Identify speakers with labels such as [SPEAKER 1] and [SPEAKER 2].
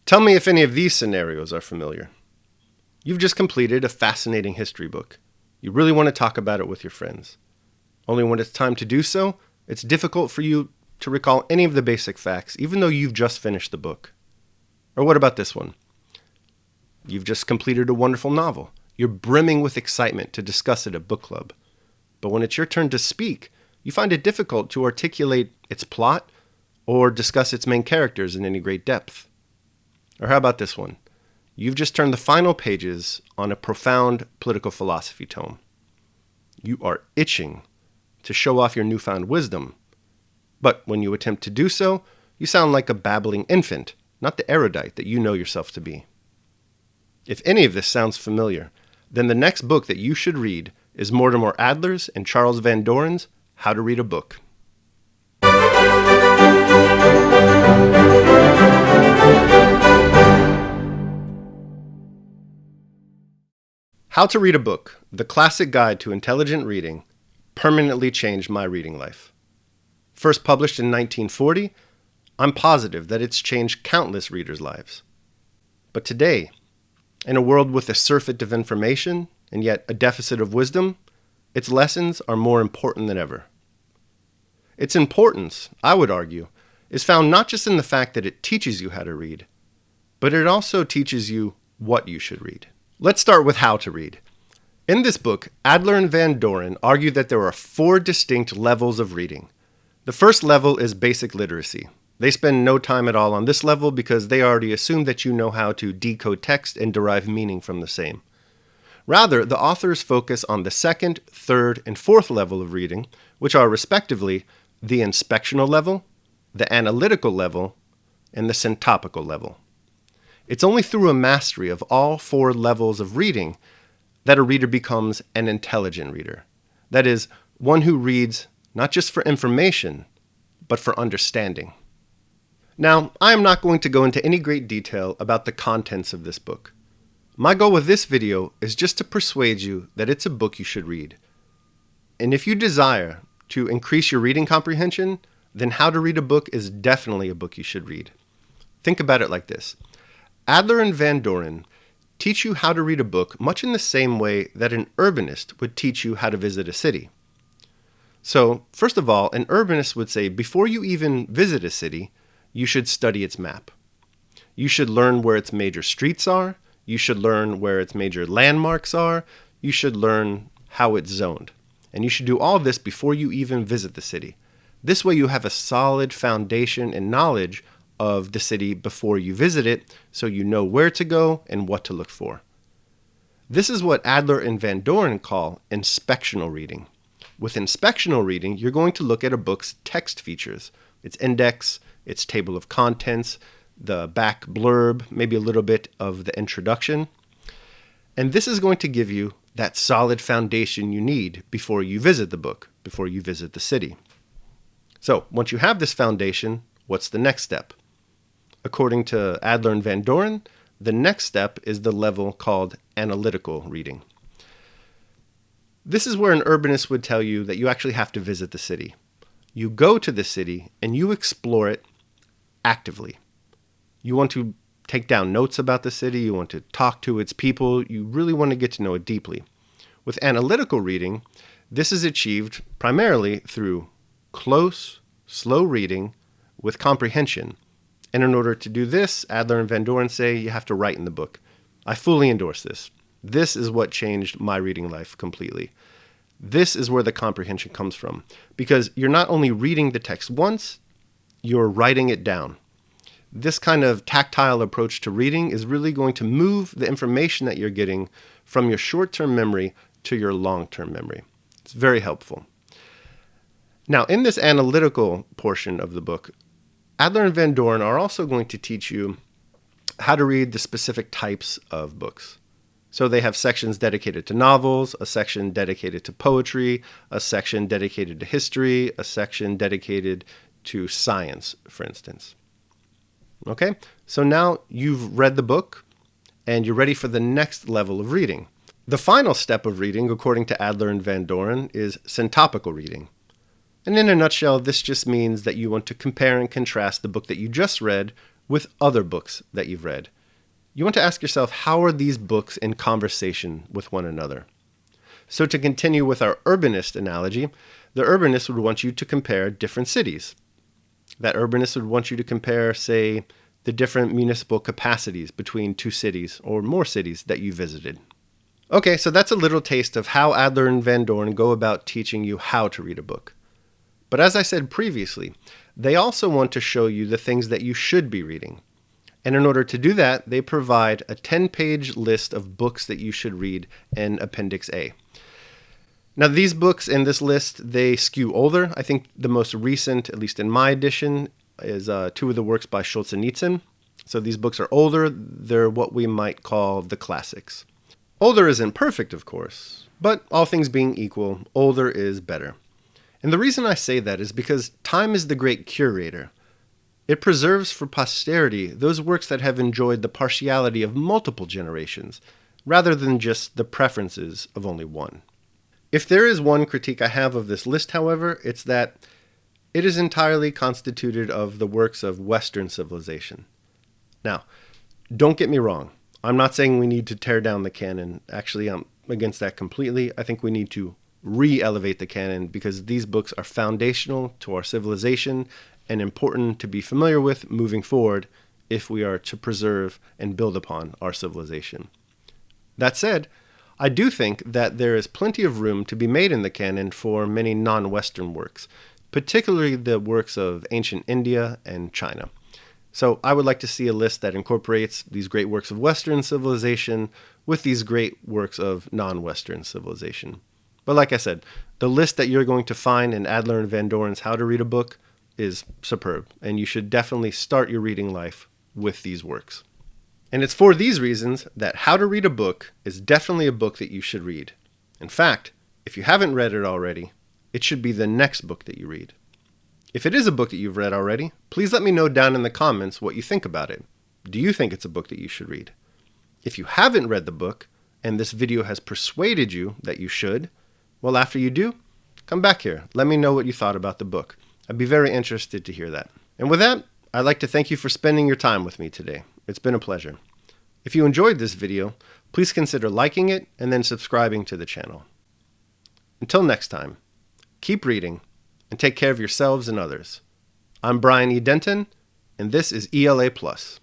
[SPEAKER 1] Tell me if any of these scenarios are familiar. You've just completed a fascinating history book. You really want to talk about it with your friends. Only when it's time to do so, it's difficult for you to recall any of the basic facts, even though you've just finished the book. Or what about this one? You've just completed a wonderful novel. You're brimming with excitement to discuss it at book club. But when it's your turn to speak, you find it difficult to articulate its plot or discuss its main characters in any great depth. Or how about this one? You've just turned the final pages on a profound political philosophy tome. You are itching to show off your newfound wisdom. But when you attempt to do so, you sound like a babbling infant, not the erudite that you know yourself to be. If any of this sounds familiar, then the next book that you should read is Mortimer Adler's and Charles Van Doren's How to Read a Book. How to Read a Book, the classic guide to intelligent reading, permanently changed my reading life. First published in 1940, I'm positive that it's changed countless readers' lives. But today, in a world with a surfeit of information and yet a deficit of wisdom, its lessons are more important than ever. Its importance, I would argue, is found not just in the fact that it teaches you how to read, but it also teaches you what you should read. Let's start with how to read. In this book, Adler and Van Doren argue that there are 4 distinct levels of reading. The first level is basic literacy. They spend no time at all on this level because they already assume that you know how to decode text and derive meaning from the same. Rather, the authors focus on the second, third, and fourth level of reading, which are respectively the inspectional level, the analytical level, and the syntopical level. It's only through a mastery of all 4 levels of reading that a reader becomes an intelligent reader. That is, one who reads not just for information, but for understanding. Now, I am not going to go into any great detail about the contents of this book. My goal with this video is just to persuade you that it's a book you should read. And if you desire to increase your reading comprehension, then How to Read a Book is definitely a book you should read. Think about it like this. Adler and Van Doren teach you how to read a book much in the same way that an urbanist would teach you how to visit a city. So, first of all, an urbanist would say before you even visit a city, you should study its map. You should learn where its major streets are. You should learn where its major landmarks are. You should learn how it's zoned. And you should do all this before you even visit the city. This way you have a solid foundation and knowledge of the city before you visit it, so you know where to go and what to look for. This is what Adler and Van Doren call inspectional reading. With inspectional reading, you're going to look at a book's text features, its index, its table of contents, the back blurb, maybe a little bit of the introduction. And this is going to give you that solid foundation you need before you visit the book, before you visit the city. So, once you have this foundation, what's the next step? According to Adler and Van Doren, the next step is the level called analytical reading. This is where an urbanist would tell you that you actually have to visit the city. You go to the city and you explore it actively. You want to take down notes about the city, you want to talk to its people, you really want to get to know it deeply. With analytical reading, this is achieved primarily through close, slow reading with comprehension. And in order to do this, Adler and Van Doren say you have to write in the book. I fully endorse this. This is what changed my reading life completely. This is where the comprehension comes from. Because you're not only reading the text once, you're writing it down. This kind of tactile approach to reading is really going to move the information that you're getting from your short-term memory to your long-term memory. It's very helpful. Now, in this analytical portion of the book, Adler and Van Doren are also going to teach you how to read the specific types of books. So they have sections dedicated to novels, a section dedicated to poetry, a section dedicated to history, a section dedicated to science, for instance. Okay, so now you've read the book and you're ready for the next level of reading. The final step of reading, according to Adler and Van Doren, is syntopical reading. And in a nutshell, this just means that you want to compare and contrast the book that you just read with other books that you've read. You want to ask yourself, how are these books in conversation with one another? So to continue with our urbanist analogy, the urbanist would want you to compare different cities. That urbanist would want you to compare, say, the different municipal capacities between two cities or more cities that you visited. Okay, so that's a little taste of how Adler and Van Doren go about teaching you how to read a book. But as I said previously, they also want to show you the things that you should be reading. And in order to do that, they provide a 10-page list of books that you should read in Appendix A. Now, these books in this list, they skew older. I think the most recent, at least in my edition, is two of the works by Solzhenitsyn. So these books are older. They're what we might call the classics. Older isn't perfect, of course, but all things being equal, older is better. And the reason I say that is because time is the great curator. It preserves for posterity those works that have enjoyed the partiality of multiple generations, rather than just the preferences of only one. If there is one critique I have of this list, however, it's that it is entirely constituted of the works of Western civilization. Now, don't get me wrong. I'm not saying we need to tear down the canon. Actually, I'm against that completely. I think we need to re-elevate the canon because these books are foundational to our civilization and important to be familiar with moving forward if we are to preserve and build upon our civilization. That said, I do think that there is plenty of room to be made in the canon for many non-Western works, particularly the works of ancient India and China. So I would like to see a list that incorporates these great works of Western civilization with these great works of non-Western civilization. But like I said, the list that you're going to find in Adler and Van Doren's How to Read a Book is superb, and you should definitely start your reading life with these works. And it's for these reasons that How to Read a Book is definitely a book that you should read. In fact, if you haven't read it already, it should be the next book that you read. If it is a book that you've read already, please let me know down in the comments what you think about it. Do you think it's a book that you should read? If you haven't read the book, and this video has persuaded you that you should, well, after you do, come back here. Let me know what you thought about the book. I'd be very interested to hear that. And with that, I'd like to thank you for spending your time with me today. It's been a pleasure. If you enjoyed this video, please consider liking it and then subscribing to the channel. Until next time, keep reading and take care of yourselves and others. I'm Brian E. Denton, and this is ELA Plus.